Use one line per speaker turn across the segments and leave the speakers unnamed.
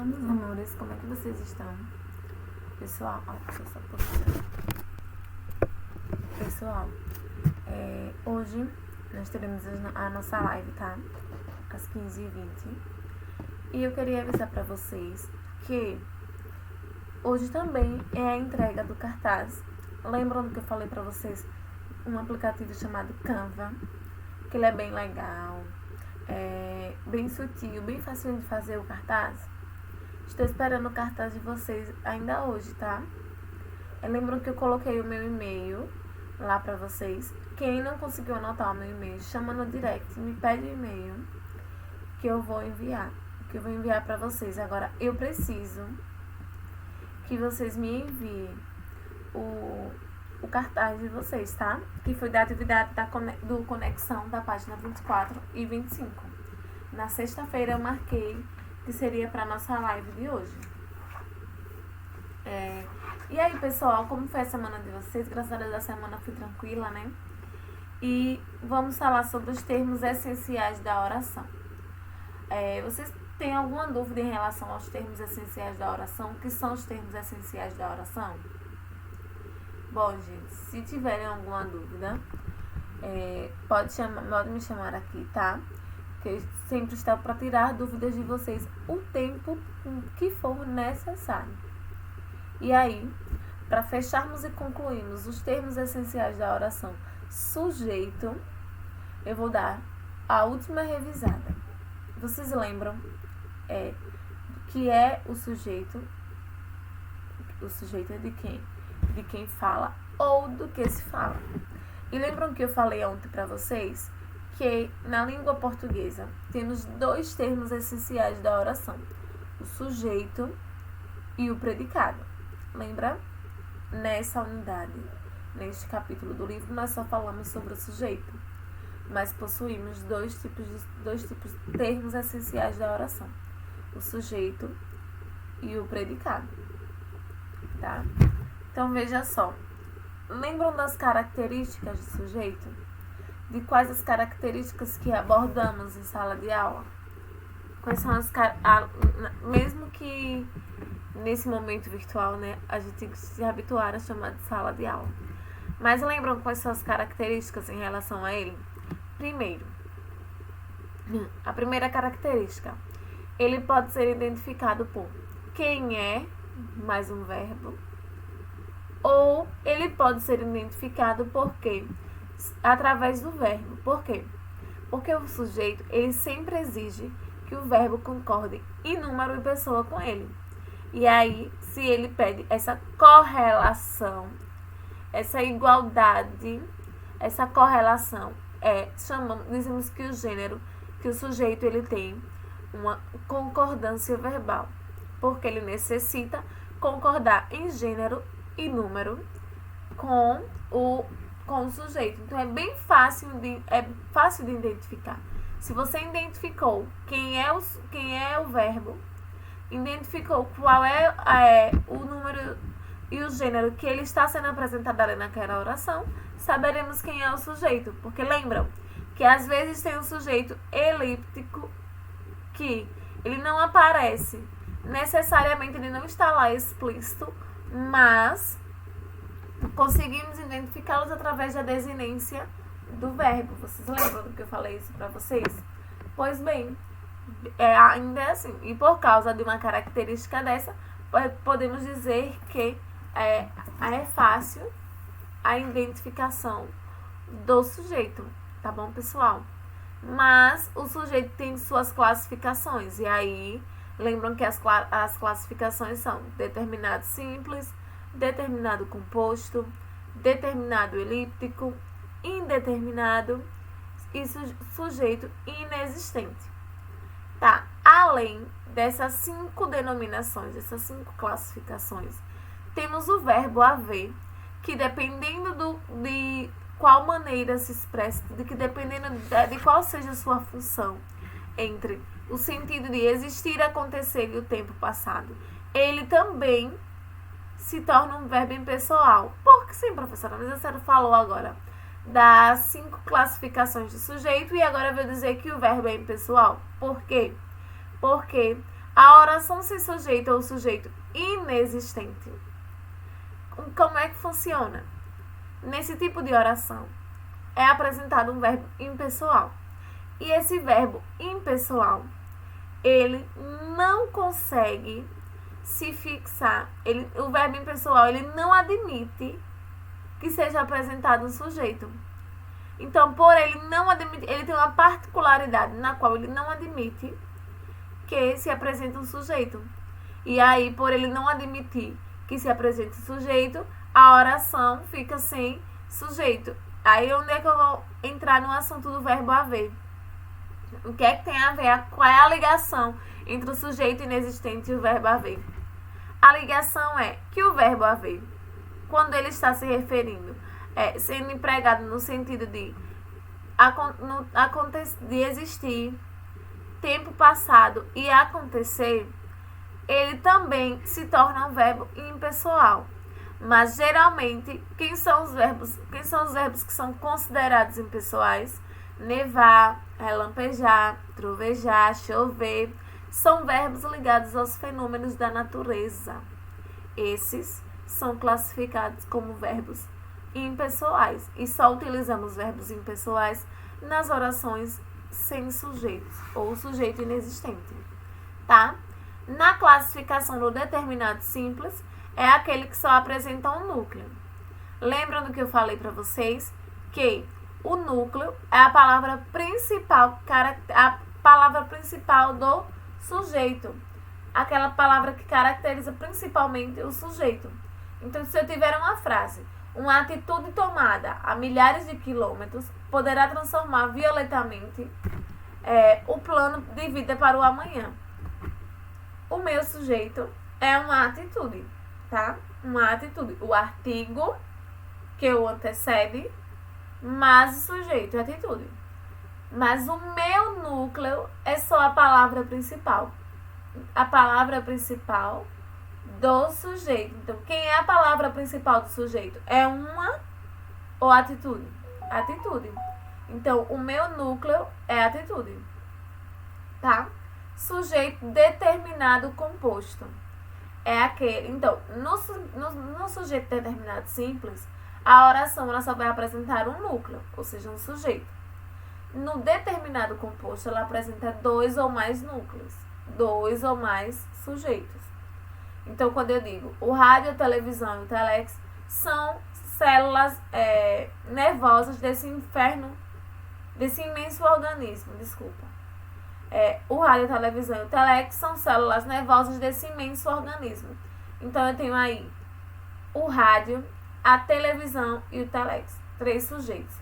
Olá, meus amores, como é que vocês estão? Pessoal, deixa eu só posicionar. Pessoal, hoje nós teremos a nossa live, tá? Às 15h20. E eu queria avisar pra vocês que hoje também é a entrega do cartaz. Lembram do que eu falei pra vocês? Um aplicativo chamado Canva, que ele é bem legal, bem sutil, bem fácil de fazer o cartaz. Estou esperando o cartaz de vocês ainda hoje, tá? Lembram que eu coloquei o meu e-mail lá pra vocês. Quem não conseguiu anotar o meu e-mail, chama no direct, me pede o e-mail que eu vou enviar. Pra vocês. Agora, eu preciso que vocês me enviem o cartaz de vocês, tá? Que foi da atividade do Conexão da página 24 e 25. Na sexta-feira eu marquei que seria para nossa live de hoje. E aí, pessoal, como foi a semana de vocês? Graças a Deus a semana foi tranquila, né? E vamos falar sobre os termos essenciais da oração. Vocês têm alguma dúvida em relação aos termos essenciais da oração? O que são os termos essenciais da oração? Bom, gente, se tiverem alguma dúvida, pode me chamar aqui, tá? Que eu sempre estou para tirar dúvidas de vocês o tempo que for necessário. E aí, para fecharmos e concluirmos os termos essenciais da oração sujeito, eu vou dar a última revisada. Vocês lembram que é o sujeito? O sujeito é de quem? De quem fala ou do que se fala. E lembram que eu falei ontem para vocês que na língua portuguesa temos dois termos essenciais da oração: o sujeito e o predicado. Lembra? Nessa unidade, neste capítulo do livro, nós só falamos sobre o sujeito, mas possuímos dois tipos de termos essenciais da oração: o sujeito e o predicado, tá? Então veja só, lembram das características do sujeito? De quais as características que abordamos em sala de aula? Quais são mesmo que nesse momento virtual, né, a gente tem que se habituar a chamar de sala de aula. Mas lembram quais são as características em relação a ele? Primeiro, a primeira característica, ele pode ser identificado por quem é, mais um verbo, ou ele pode ser identificado por quê? Através do verbo. Por quê? Porque o sujeito, ele sempre exige que o verbo concorde em número e pessoa com ele. E aí, se ele pede essa correlação, essa igualdade, essa correlação, dizemos que o gênero, que o sujeito, ele tem uma concordância verbal, porque ele necessita concordar em gênero e número com o sujeito. Então, é bem fácil de identificar. Se você identificou quem é o verbo, identificou qual é o número e o gênero que ele está sendo apresentado ali naquela oração, saberemos quem é o sujeito. Porque lembram que às vezes tem um sujeito elíptico que ele não aparece necessariamente, ele não está lá explícito, mas conseguimos identificá-los através da desinência do verbo. Vocês lembram do que eu falei isso para vocês? Pois bem, ainda é assim. E por causa de uma característica dessa, podemos dizer que é fácil a identificação do sujeito. Tá bom, pessoal? Mas o sujeito tem suas classificações. E aí, lembram que as classificações são determinado simples, determinado composto, determinado elíptico, indeterminado e sujeito inexistente. Tá? Além dessas 5 denominações, dessas 5 classificações, temos o verbo haver, que dependendo de qual maneira se expressa, dependendo de qual seja a sua função entre o sentido de existir, acontecer e o tempo passado, ele também se torna um verbo impessoal. Por que sim, professora? Mas a senhora falou agora das 5 classificações de sujeito e agora eu vou dizer que o verbo é impessoal. Por quê? Porque A oração sem sujeito ou sujeito inexistente. Como é que funciona? Nesse tipo de oração, é apresentado um verbo impessoal. E esse verbo impessoal, ele não consegue se fixar. O verbo impessoal, ele não admite que seja apresentado um sujeito. Então, por ele não admitir, ele tem uma particularidade na qual ele não admite que se apresenta um sujeito. E aí, por ele não admitir que se apresente um sujeito, a oração fica sem sujeito. Aí, onde é que eu vou entrar no assunto do verbo haver? O que é que tem a ver? Qual é a ligação entre o sujeito inexistente e o verbo haver? A ligação é que o verbo haver, quando ele está se referindo, sendo empregado no sentido de existir, tempo passado e acontecer, ele também se torna um verbo impessoal. Mas geralmente, quem são os verbos que são considerados impessoais? Nevar, relampejar, trovejar, chover, são verbos ligados aos fenômenos da natureza. Esses são classificados como verbos impessoais e só utilizamos verbos impessoais nas orações sem sujeitos ou sujeito inexistente, tá? Na classificação do determinado simples, é aquele que só apresenta um núcleo. Lembram do que eu falei para vocês? Que o núcleo é a palavra principal do sujeito. Aquela palavra que caracteriza principalmente o sujeito. Então, se eu tiver uma frase, uma atitude tomada a milhares de quilômetros poderá transformar violentamente o plano de vida para o amanhã. O meu sujeito é uma atitude, tá? Uma atitude. O artigo que o antecede, mas o sujeito é atitude. Mas o meu núcleo é só a palavra principal. A palavra principal do sujeito. Então, quem é a palavra principal do sujeito? É uma ou atitude? Atitude. Então, o meu núcleo é atitude. Tá? Sujeito determinado composto. É aquele. Então, no sujeito determinado simples, a oração ela só vai apresentar um núcleo, ou seja, um sujeito. No determinado composto, ela apresenta dois ou mais núcleos, dois ou mais sujeitos. Então, quando eu digo o rádio, a televisão e o telex são células nervosas desse imenso organismo, desculpa. O rádio, a televisão e o telex são células nervosas desse imenso organismo. Então, eu tenho aí o rádio, a televisão e o telex, 3 sujeitos.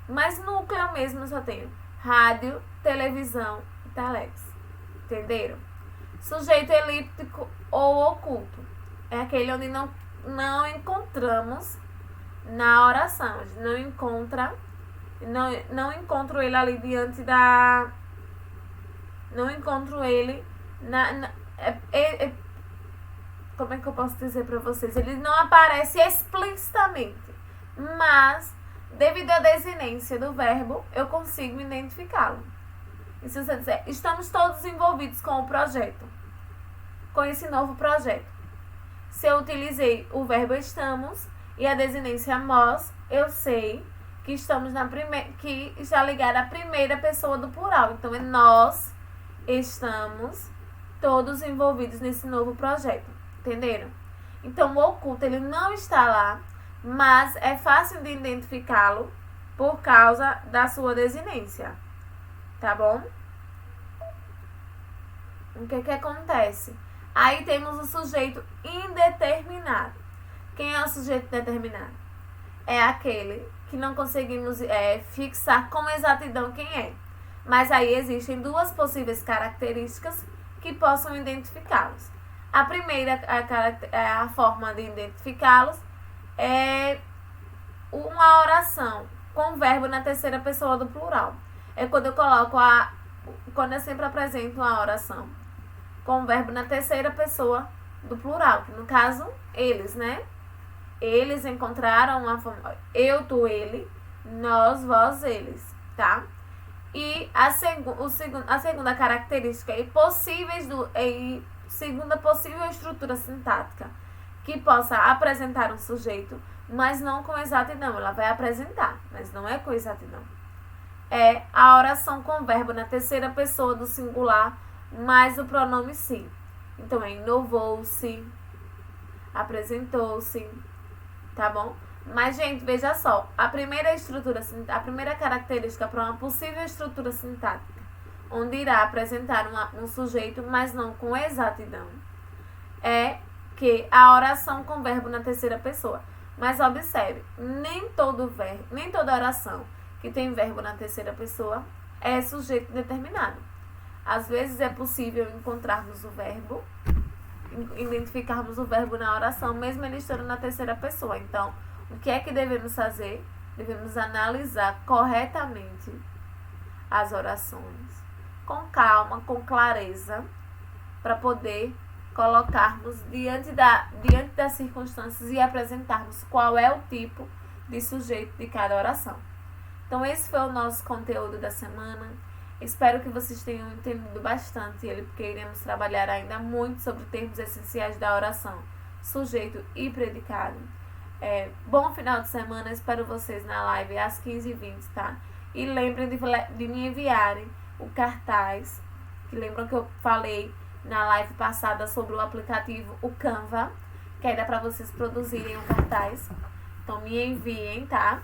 Mas núcleo mesmo eu só tenho rádio, televisão e telex. Entenderam? Sujeito elíptico ou oculto é aquele onde não encontramos na oração. A gente não encontro ele ali diante da... Não encontro ele como é que eu posso dizer para vocês? Ele não aparece explicitamente, mas devido à desinência do verbo, eu consigo identificá-lo. E se você disser, estamos todos envolvidos com o projeto, com esse novo projeto. Se eu utilizei o verbo estamos e a desinência nós, eu sei que estamos que está ligada à primeira pessoa do plural. Então, é nós estamos todos envolvidos nesse novo projeto. Entenderam? Então, o oculto, ele não está lá, mas é fácil de identificá-lo por causa da sua desinência. Tá bom? O que acontece? Aí temos o sujeito indeterminado. Quem é o sujeito determinado? É aquele que não conseguimos fixar com exatidão quem é. Mas aí existem 2 possíveis características que possam identificá-los. A primeira, a forma de identificá-los é uma oração com verbo na terceira pessoa do plural. É quando eu coloco quando eu sempre apresento uma oração com verbo na terceira pessoa do plural, que no caso, eles, né? Eles encontraram uma forma, eu, tu, ele, nós, vós, eles, tá? E a segunda característica é segunda possível estrutura sintática que possa apresentar um sujeito, mas não com exatidão. Ela vai apresentar, mas não é com exatidão. É a oração com verbo na terceira pessoa do singular, mais o pronome se. Então, é inovou-se, apresentou-se, tá bom? Mas, gente, veja só, a primeira característica para uma possível estrutura sintática, onde irá apresentar um sujeito, mas não com exatidão, é que a oração com verbo na terceira pessoa. Mas observe, nem toda oração que tem verbo na terceira pessoa é sujeito determinado. Às vezes é possível encontrarmos o verbo, identificarmos o verbo na oração, mesmo ele estando na terceira pessoa. Então, o que é que devemos fazer? Devemos analisar corretamente as orações, com calma, com clareza, para poder colocarmos diante das circunstâncias e apresentarmos qual é o tipo de sujeito de cada oração. Então, esse foi o nosso conteúdo da semana. Espero que vocês tenham entendido bastante ele, porque iremos trabalhar ainda muito sobre termos essenciais da oração, sujeito e predicado. Bom final de semana, espero vocês na live às 15h20, tá? E lembrem de me enviarem o cartaz, que lembram que eu falei na live passada sobre o aplicativo, o Canva, que aí dá para vocês produzirem o cartaz. Então me enviem, tá?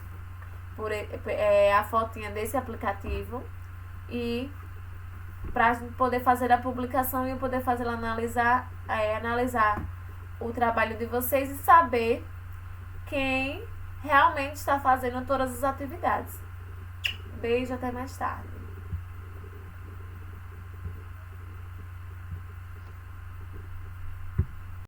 A fotinha desse aplicativo, e para poder fazer a publicação e eu poder fazer analisar o trabalho de vocês e saber quem realmente está fazendo todas as atividades. Beijo, até mais tarde.